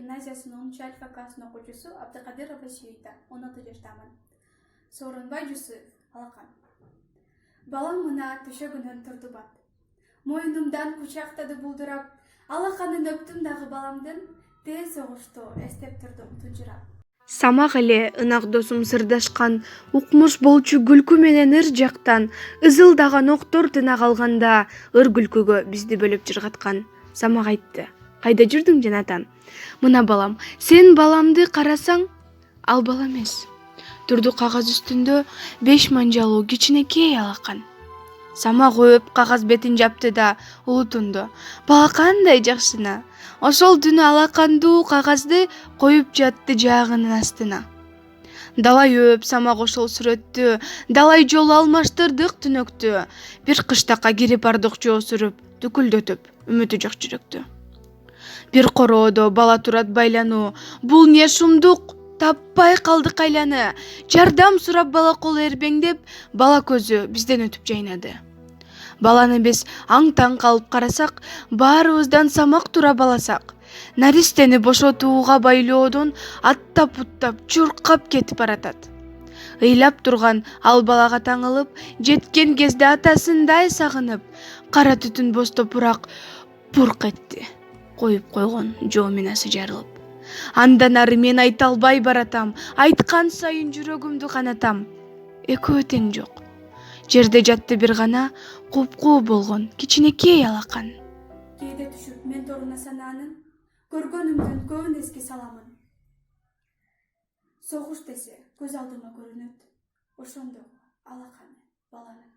гимназиясынын 10 классын окуучусу Абдыкадырова Сүйүта, 16 жаштамын. Сооронбай Жусуев, алакан. Балам мына төшөгүнөн турду бат. Мойнумдан кучактады булдурап, алаканын өптүм дагы баламдын, тез согушту эстеп турдум тунжурап. Самак эле ынак досум сырдашкан, укмуш болчу күлкү менен ыр жактан, ызылдаган октор тына калганда, ыр күлкүгө бизди бөлөп жыргаткан. Самак айтты: кайда жүрдүң жанатан? Мына балам, сен баламды карасаң, ал бала эмес. Турду кагаз үстүндө 5 манжалуу кичинекей алакан. Самак өп кагаз бетин жапты да улутунду: бала кандай жакшына. Ошол түнү алакандуу кагазды коюп жатты жаагынын астына. Далай өп самак ошол сүрөттү, далай жол алмаштырдык түнөктү. Бир кыштакка кирип бардык жоо сүрүп, түкүлдөтүп, үмүтү жок жүрөктү. Бир короодо бала турат байлануу, бул не шумдук, таппай калдык айланы. Жардам сурап бала колу эрбеңдеп, бала көзү бизден өтүп жайнады. Баланы биз аң-таң калып карасак, баарыбыздан самак тура баласак. Наристени бошотууга байлоодон аттап-уттап, чуркап кетип баратат. Ыйлап турган ал балага таңылып, жеткен кезде атасындай сагынып, кара түтүн босто пурак бурк этти. Коюп койгон жоо минасы жарылып. Андан ары мен айта албай баратам, айткан сайын жүрөгүмдү канатам. Экөө тең жок. Жерде жатты бир гана куп-куу болгон кичинекей алакан. Кээде түшүп мен торуна санаанын, көргөнүмдүн көбүн эске саламын. Согуш десе көз алдыма көрүнөт, ошондо алаканы, баланы.